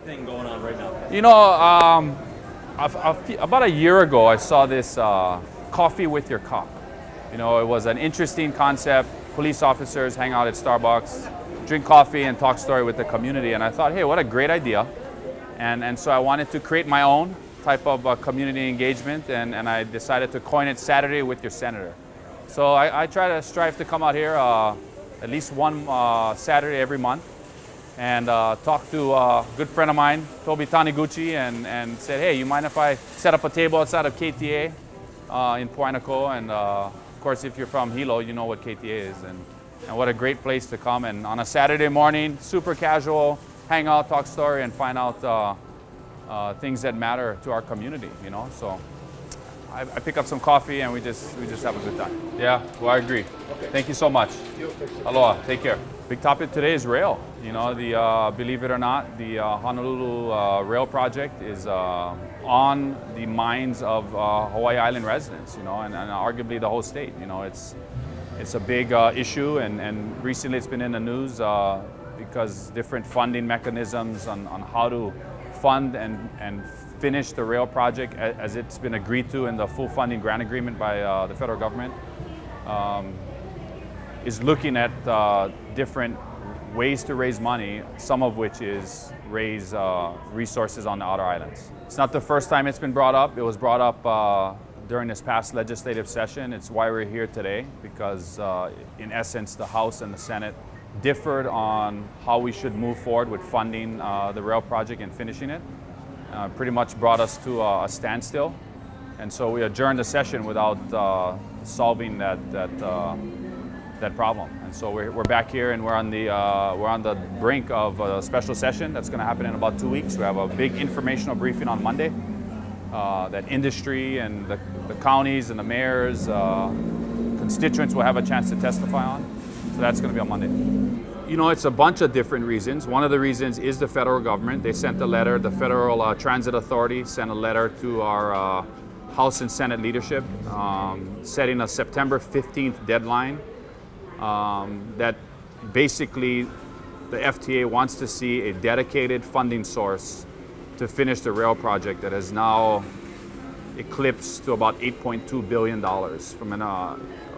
thing going on right now? You know, about a year ago, I saw this coffee with your cop. You know, it was an interesting concept. Police officers hang out at Starbucks, drink coffee and talk story with the community. And I thought, hey, what a great idea. And so I wanted to create my own type of community engagement, and I decided to coin it Saturday with your senator. So I try to strive to come out here at least one Saturday every month and talk to a good friend of mine, Toby Taniguchi, and said, hey, you mind if I set up a table outside of KTA in Puanaco? And of course, if you're from Hilo, you know what KTA is, and what a great place to come. And on a Saturday morning, super casual, hang out, talk story, and find out things that matter to our community, you know. So I pick up some coffee and we just have a good time. Yeah, well, I agree. Okay. Thank you so much. Aloha, take care. Big topic today is rail. You know, believe it or not, the Honolulu rail project is on the minds of Hawaii Island residents, you know, and arguably the whole state. You know, it's a big issue, and recently it's been in the news because different funding mechanisms on how to fund and finish the rail project as it's been agreed to in the full funding grant agreement by the federal government is looking at different ways to raise money, some of which is raise resources on the outer islands. It's not the first time it's been brought up. It was brought up during this past legislative session. It's why we're here today, because in essence the House and the Senate differed on how we should move forward with funding the rail project and finishing it. Pretty much brought us to a standstill, and so we adjourned the session without solving that problem. And so we're back here, and we're on the brink of a special session that's going to happen in about 2 weeks. We have a big informational briefing on Monday that industry and the counties and the mayors, constituents will have a chance to testify on. So that's going to be on Monday. You know, it's a bunch of different reasons. One of the reasons is the federal government. They sent a letter, the Federal Transit Authority sent a letter to our House and Senate leadership setting a September 15th deadline that basically the FTA wants to see a dedicated funding source to finish the rail project that has now eclipsed to about $8.2 billion from an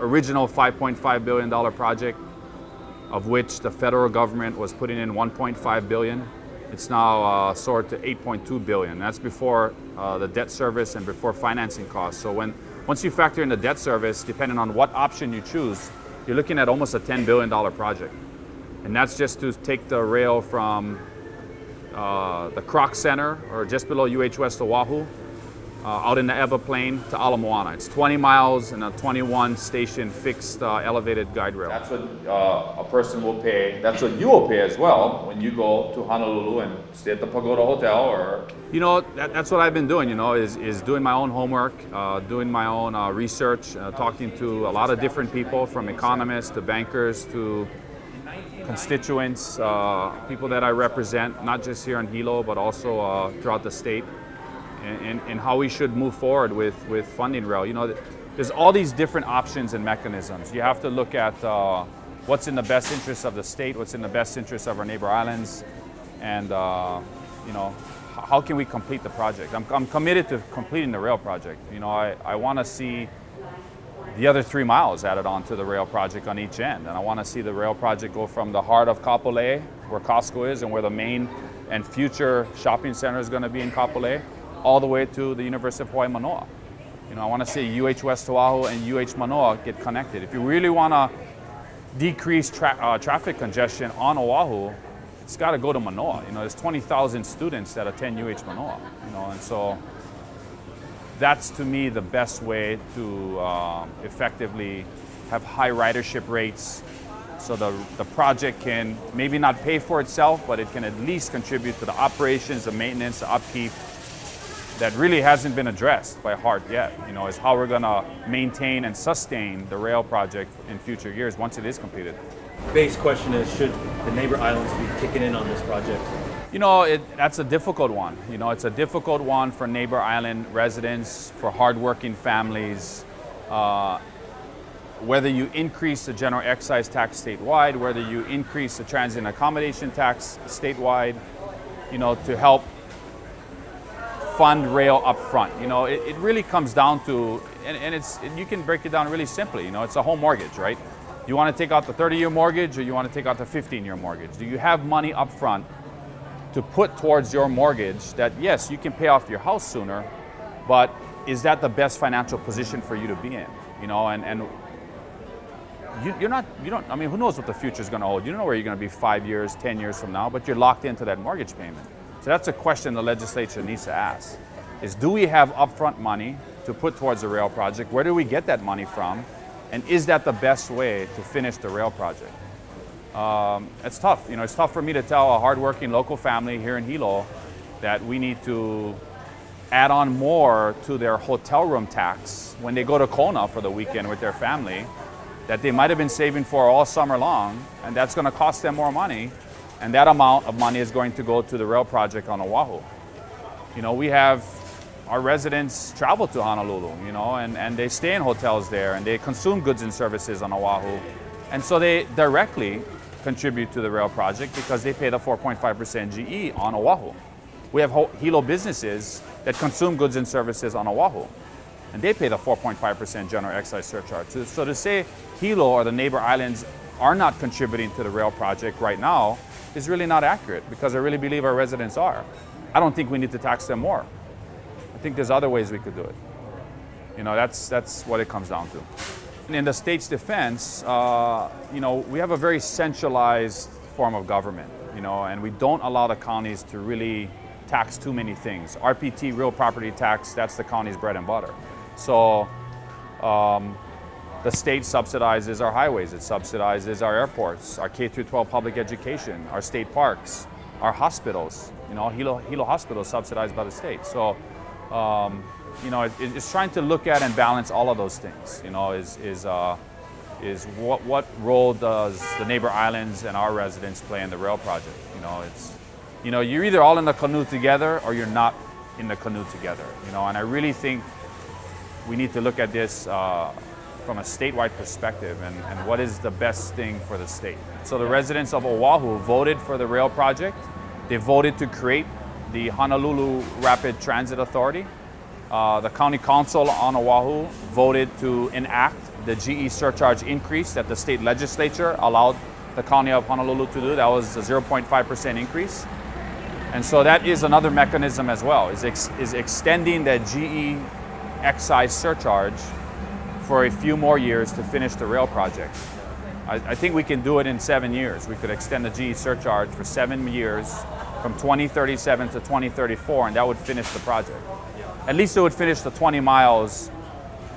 original $5.5 billion project, of which the federal government was putting in $1.5 billion. It's now soared to $8.2 billion. That's before the debt service and before financing costs. So once you factor in the debt service, depending on what option you choose, you're looking at almost a $10 billion project. And that's just to take the rail from the Kroc Center, or just below UH West Oahu, out in the Ewa Plain to Ala Moana. It's 20 miles and a 21 station fixed elevated guide rail. That's what a person will pay. That's what you will pay as well when you go to Honolulu and stay at the Pagoda Hotel, or... You know, that's what I've been doing, you know, is doing my own homework, doing my own research, talking to a lot of different people, from economists to bankers to constituents, people that I represent, not just here in Hilo, but also throughout the state. And how we should move forward with funding rail. You know, there's all these different options and mechanisms. You have to look at what's in the best interest of the state, what's in the best interest of our neighbor islands, and you know, how can we complete the project? I'm committed to completing the rail project. You know, I want to see the other 3 miles added on to the rail project on each end, and I want to see the rail project go from the heart of Kapolei, where Costco is and where the main and future shopping center is going to be in Kapolei, all the way to the University of Hawaii Manoa. You know, I want to see UH West Oahu and UH Manoa get connected. If you really want to decrease traffic congestion on Oahu, it's got to go to Manoa. You know, there's 20,000 students that attend UH Manoa. You know, and so that's to me the best way to effectively have high ridership rates, so the project can maybe not pay for itself, but it can at least contribute to the operations, the maintenance, the upkeep that really hasn't been addressed by HART yet. You know, is how we're going to maintain and sustain the rail project in future years once it is completed. Base question is, should the neighbor islands be kicking in on this project? You know, that's a difficult one. You know, it's a difficult one for neighbor island residents, for hardworking families. Whether you increase the general excise tax statewide, whether you increase the transient accommodation tax statewide, to help fund rail up front. It really comes down to, and you can break it down really simply. It's a home mortgage, right? You want to take out the 30-year mortgage, or you want to take out the 15-year mortgage? Do you have money up front to put towards your mortgage that, yes, you can pay off your house sooner, but is that the best financial position for you to be in? And I mean, who knows what the future is going to hold? You don't know where you're going to be 5 years, 10 years from now, but you're locked into that mortgage payment. So that's a question the legislature needs to ask, is do we have upfront money to put towards the rail project? Where do we get that money from? And is that the best way to finish the rail project? It's tough. It's tough for me to tell a hardworking local family here in Hilo that we need to add on more to their hotel room tax when they go to Kona for the weekend with their family that they might have been saving for all summer long, and that's going to cost them more money, and that amount of money is going to go to the rail project on Oahu. We have our residents travel to Honolulu, and they stay in hotels there, and they consume goods and services on Oahu, and so they directly contribute to the rail project because they pay the 4.5% GE on Oahu. We have Hilo businesses that consume goods and services on Oahu, and they pay the 4.5% general excise surcharge. So to say Hilo or the neighbor islands are not contributing to the rail project right now is really not accurate, because I really believe our residents are. I don't think we need to tax them more. I think there's other ways we could do it. That's what it comes down to. In the state's defense, we have a very centralized form of government, and we don't allow the counties to really tax too many things. RPT, real property tax, that's the county's bread and butter. So the state subsidizes our highways, it subsidizes our airports, our K-12 public education, our state parks, our hospitals. Hilo Hospital is subsidized by the state. So, it's trying to look at and balance all of those things. Is what role does the neighbor islands and our residents play in the rail project? You're either all in the canoe together or you're not in the canoe together. And I really think we need to look at this from a statewide perspective and what is the best thing for the state. So the residents of Oahu voted for the rail project. They voted to create the Honolulu Rapid Transit Authority. The county council on Oahu voted to enact the GE surcharge increase that the state legislature allowed the county of Honolulu to do. That was a 0.5% increase. And so that is another mechanism as well, is extending that GE excise surcharge for a few more years to finish the rail project. I think we can do it in 7 years. We could extend the GE surcharge for 7 years from 2037 to 2034, and that would finish the project. At least it would finish the 20 miles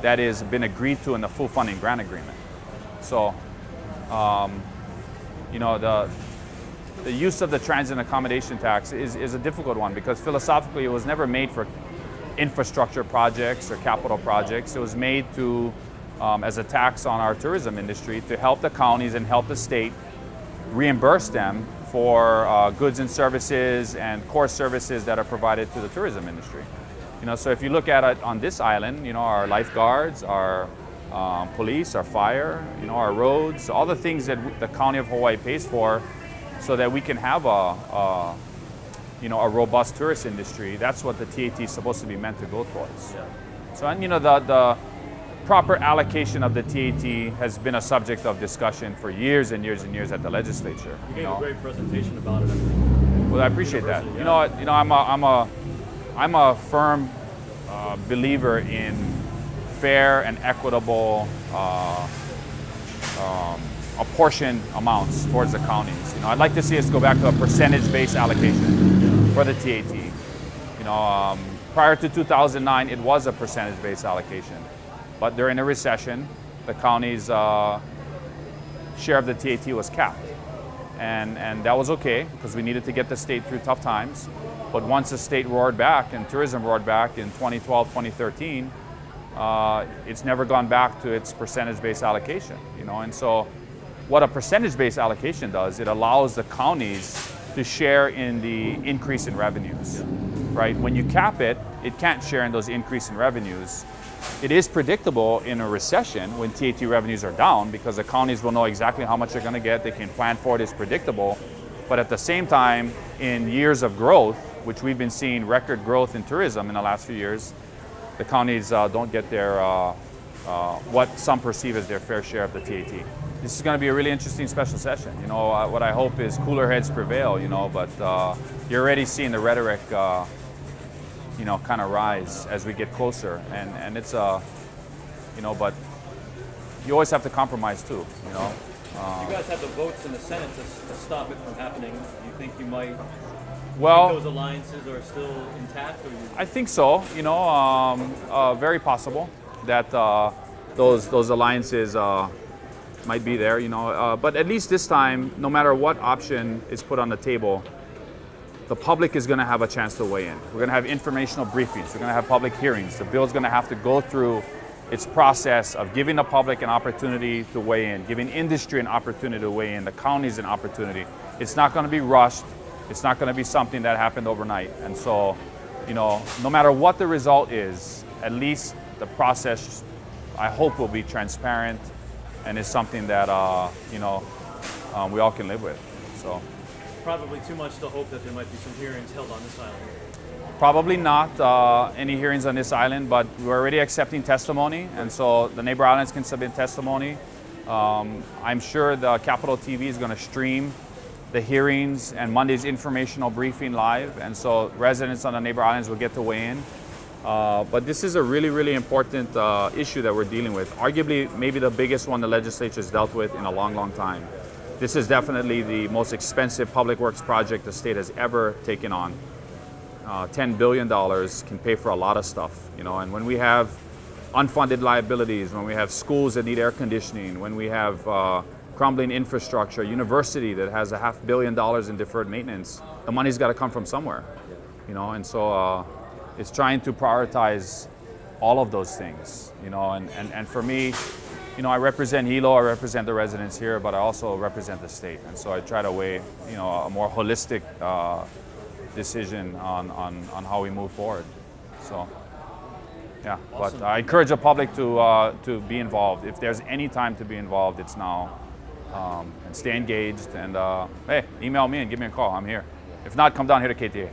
that has been agreed to in the full funding grant agreement. So, the use of the transit accommodation tax is a difficult one, because philosophically it was never made for infrastructure projects or capital projects. It was made to, as a tax on our tourism industry, to help the counties and help the state reimburse them for goods and services and core services that are provided to the tourism industry. So if you look at it on this island, our lifeguards, our police, our fire, our roads, all the things that the county of Hawaii pays for, so that we can have a robust tourist industry. That's what the TAT is supposed to be meant to go towards. Yeah. So, and the proper allocation of the TAT has been a subject of discussion for years and years and years at the legislature. You gave a great presentation about it. Well, I appreciate that. Yeah. I'm a firm believer in fair and equitable apportioned amounts towards the counties. I'd like to see us go back to a percentage-based allocation for the TAT. Prior to 2009, it was a percentage-based allocation, but during the recession, the county's share of the TAT was capped, and that was okay because we needed to get the state through tough times. But once the state roared back and tourism roared back in 2012, 2013, it's never gone back to its percentage-based allocation. And so what a percentage-based allocation does, it allows the counties to share in the increase in revenues, right? When you cap it, it can't share in those increase in revenues. It is predictable in a recession when TAT revenues are down, because the counties will know exactly how much they're going to get. They can plan for it. It's predictable. But at the same time, in years of growth, which we've been seeing record growth in tourism in the last few years, the counties don't get their what some perceive as their fair share of the TAT. This is going to be a really interesting special session. You know, what I hope is cooler heads prevail. You know, but you're already seeing the rhetoric, you know, kind of rise as we get closer, and it's you know, but you always have to compromise too. You know. You guys have the votes in the Senate to stop it from happening. Do you think you might? Well, think those alliances are still intact, or I think so. You know, very possible that those alliances might be there. You know, but at least this time, no matter what option is put on the table, the public is going to have a chance to weigh in. We're going to have informational briefings. We're going to have public hearings. The bill is going to have to go through its process of giving the public an opportunity to weigh in, giving industry an opportunity to weigh in, the counties an opportunity. It's not going to be rushed. It's not going to be something that happened overnight. And so, you know, no matter what the result is, at least the process, I hope, will be transparent and is something that, you know, we all can live with. So, probably too much to hope that there might be some hearings held on this island. Probably not any hearings on this island, but we're already accepting testimony, and so the neighbor islands can submit testimony. I'm sure the Capitol TV is going to stream the hearings and Monday's informational briefing live, and so residents on the neighbor islands will get to weigh in. But this is a really, really important issue that we're dealing with. Arguably, maybe the biggest one the legislature has dealt with in a long, long time. This is definitely the most expensive public works project the state has ever taken on. $10 billion can pay for a lot of stuff, you know, and when we have unfunded liabilities, when we have schools that need air conditioning, when we have crumbling infrastructure, a university that has $500 million in deferred maintenance, the money's got to come from somewhere, you know, and so it's trying to prioritize all of those things, you know, and for me, you know, I represent Hilo, I represent the residents here, but I also represent the state, and so I try to weigh, you know, a more holistic decision on how we move forward. So, yeah, awesome. But I encourage the public to be involved. If there's any time to be involved, it's now. And stay engaged. And hey, email me and give me a call. I'm here. If not, come down here to KTA.